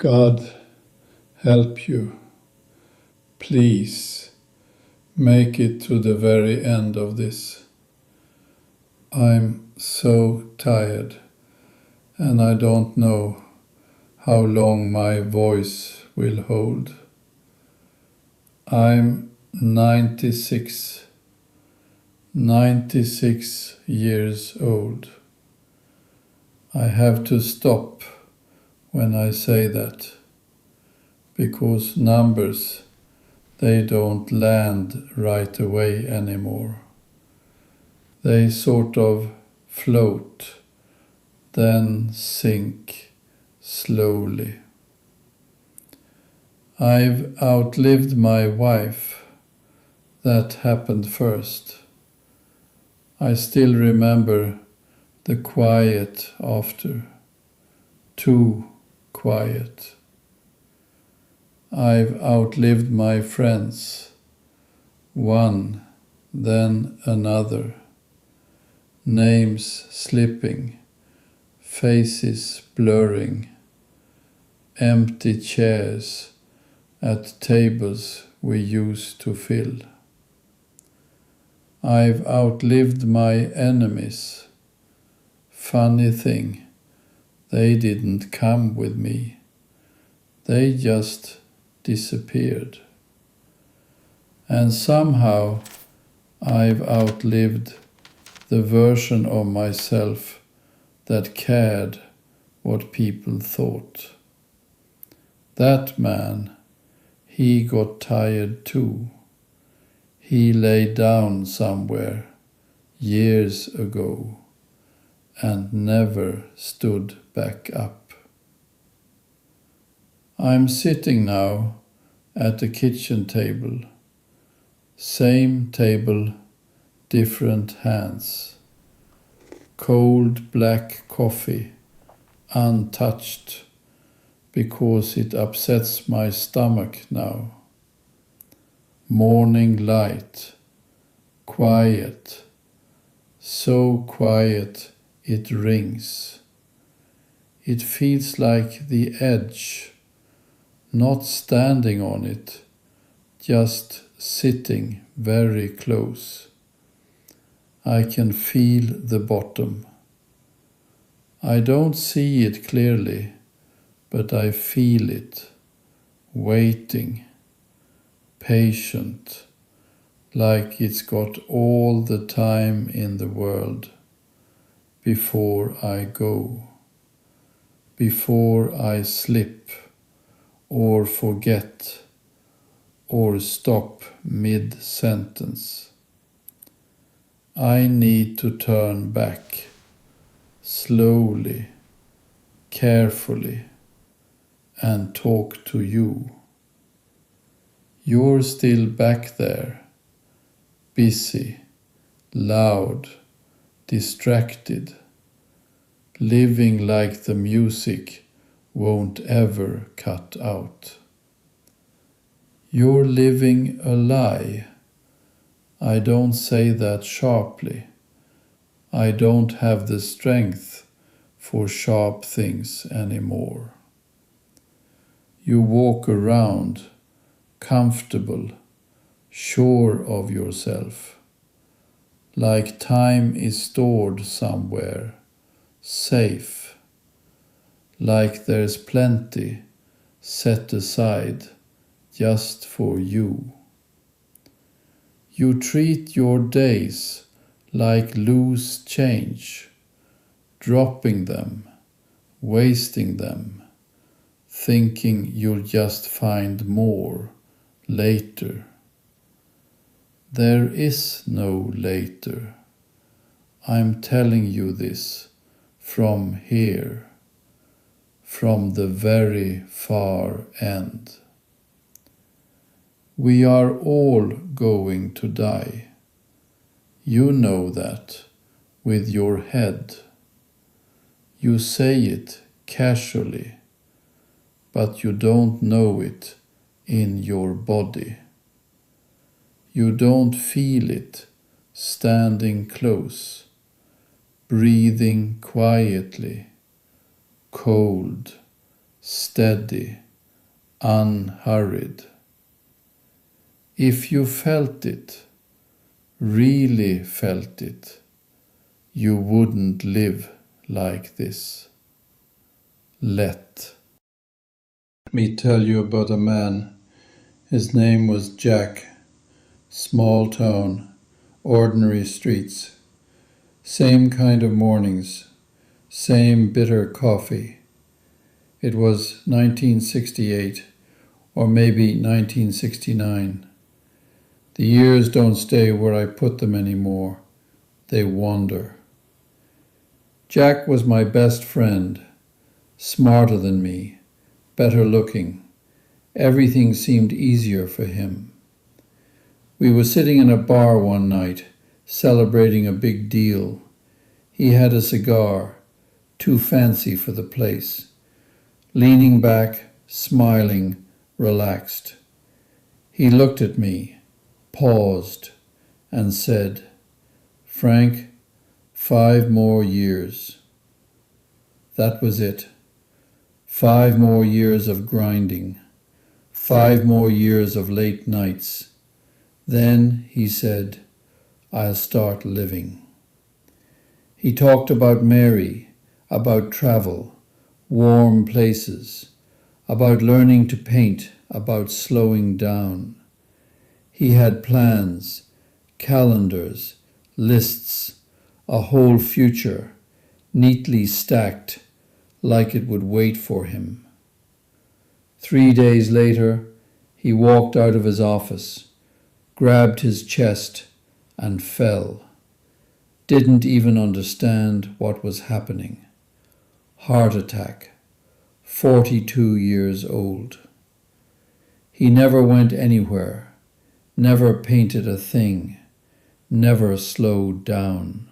God help you. Please make it to the very end of this. I'm so tired and I don't know how long my voice will hold. I'm 96 years old. I have to stop when I say that, because numbers, they don't land right away anymore. They sort of float, then sink slowly. I've outlived my wife. That happened first. I still remember the quiet after. Too quiet. I've outlived my friends. One, then another. Names slipping, faces blurring, empty chairs at tables we used to fill. I've outlived my enemies. Funny thing, they didn't come with me. They just disappeared. And somehow I've outlived the version of myself that cared what people thought. That man, he got tired too. He lay down somewhere years ago and never stood back up. I'm sitting now at the kitchen table. Same table, different hands. Cold black coffee, untouched, because it upsets my stomach now. Morning light, quiet, so quiet it rings. It feels like the edge, not standing on it, just sitting very close. I can feel the bottom. I don't see it clearly, but I feel it, waiting, patient, like it's got all the time in the world before I go, before I slip or forget or stop mid-sentence. I need to turn back, slowly, carefully, and talk to you. You're still back there, busy, loud, distracted, living like the music won't ever cut out. You're living a lie. I don't say that sharply. I don't have the strength for sharp things anymore. You walk around, comfortable, sure of yourself, like time is stored somewhere, safe, like there's plenty set aside just for you. You treat your days like loose change, dropping them, wasting them, thinking you'll just find more later. There is no later. I'm telling you this from here, from the very far end. We are all going to die. You know that with your head. You say it casually, but you don't know it in your body. You don't feel it standing close, breathing quietly, cold, steady, unhurried. If you felt it, really felt it, you wouldn't live like this. Let me tell you about a man. His name was Jack. Small town, ordinary streets. Same kind of mornings, same bitter coffee. It was 1968, or maybe 1969. The years don't stay where I put them anymore. They wander. Jack was my best friend, smarter than me, better looking. Everything seemed easier for him. We were sitting in a bar one night, celebrating a big deal. He had a cigar, too fancy for the place. Leaning back, smiling, relaxed. He looked at me, paused, and said, "Frank, 5 more years." That was it. 5 more years of grinding. 5 more years of late nights. Then, he said, I'll start living. He talked about Mary, about travel, warm places, about learning to paint, about slowing down. He had plans, calendars, lists, a whole future, neatly stacked, like it would wait for him. 3 days later, he walked out of his office, grabbed his chest, and fell. Didn't even understand what was happening. Heart attack, 42 years old. He never went anywhere, never painted a thing, never slowed down.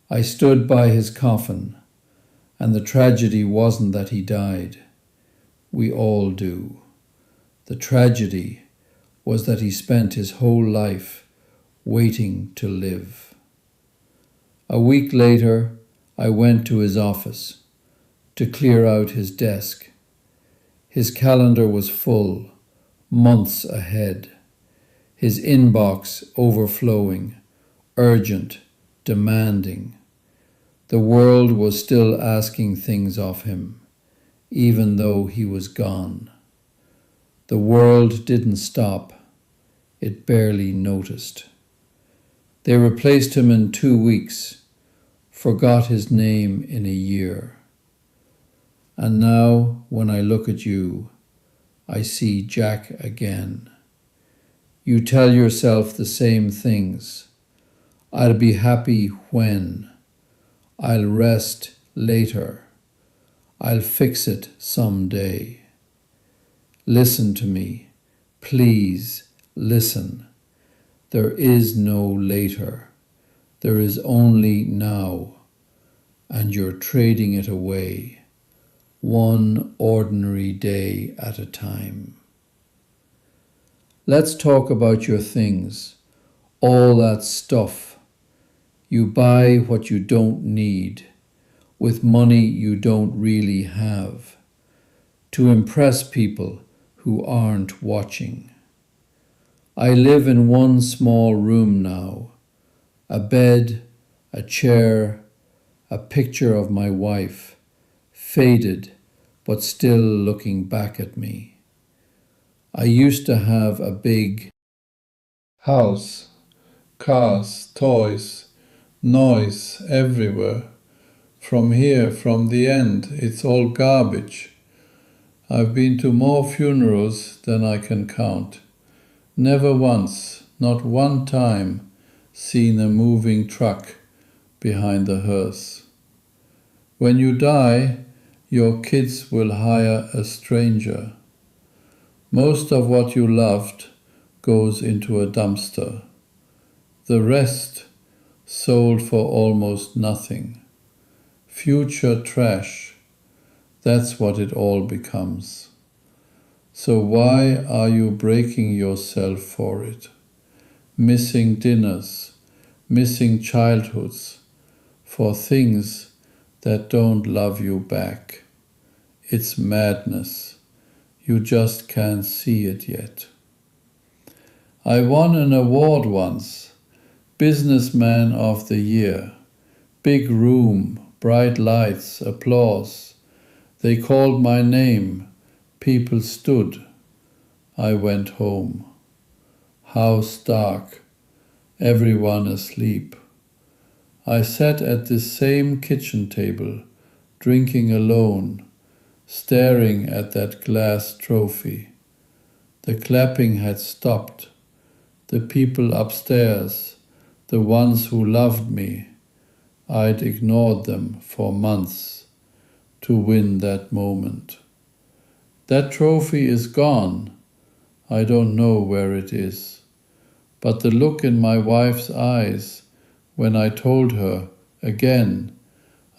I stood by his coffin, and the tragedy wasn't that he died. We all do. The tragedy was that he spent his whole life waiting to live. A week later, I went to his office to clear out his desk. His calendar was full, months ahead. His inbox overflowing, urgent, demanding. The world was still asking things of him, even though he was gone. The world didn't stop. It barely noticed. They replaced him in 2 weeks, forgot his name in a year. And now, when I look at you, I see Jack again. You tell yourself the same things. I'll be happy when. I'll rest later. I'll fix it someday. Listen to me. Please listen. There is no later. There is only now. And you're trading it away, one ordinary day at a time. Let's talk about your things, all that stuff. You buy what you don't need, with money you don't really have, to impress people who aren't watching. I live in one small room now, a bed, a chair, a picture of my wife, faded but still looking back at me. I used to have a big house, cars, toys, noise everywhere. From here, from the end, it's all garbage. I've been to more funerals than I can count. Never once, not one time, seen a moving truck behind the hearse. When you die, your kids will hire a stranger. Most of what you loved goes into a dumpster. The rest sold for almost nothing. Future trash, that's what it all becomes. So why are you breaking yourself for it? Missing dinners, missing childhoods, for things that don't love you back. It's madness. You just can't see it yet. I won an award once, Businessman of the Year. Big room, bright lights, applause. They called my name. People stood. I went home. House dark. Everyone asleep. I sat at this same kitchen table, drinking alone, staring at that glass trophy. The clapping had stopped. The people upstairs, the ones who loved me, I'd ignored them for months to win that moment. That trophy is gone. I don't know where it is. But the look in my wife's eyes when I told her again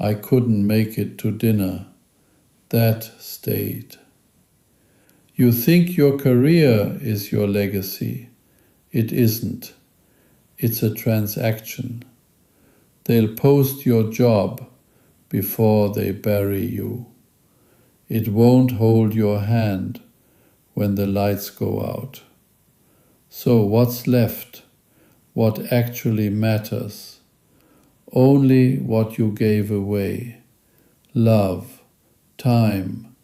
I couldn't make it to dinner, that stayed. You think your career is your legacy. It isn't. It's a transaction. They'll post your job before they bury you. It won't hold your hand when the lights go out. So what's left? What actually matters? Only what you gave away. Love, time,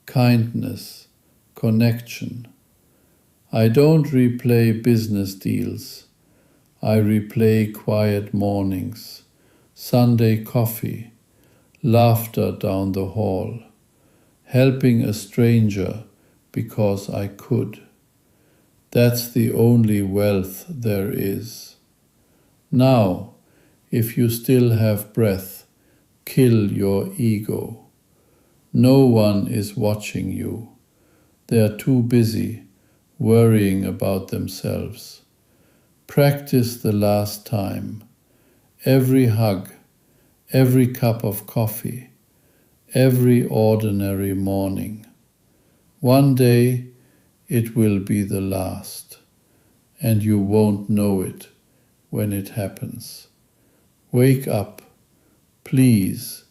kindness, connection. I don't replay business deals. I replay quiet mornings, Sunday coffee, laughter down the hall, helping a stranger because I could. That's the only wealth there is. Now, if you still have breath, kill your ego. No one is watching you. They are too busy worrying about themselves. Practice the last time. Every hug, every cup of coffee, every ordinary morning. One day it will be the last, and you won't know it when it happens. Wake up. Please,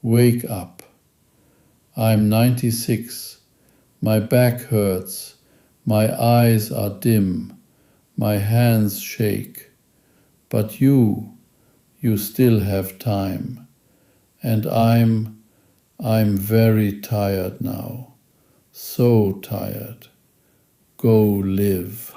wake up. I'm 96. My back hurts. My eyes are dim. My hands shake. But you still have time. And I'm very tired now. So tired. Go live.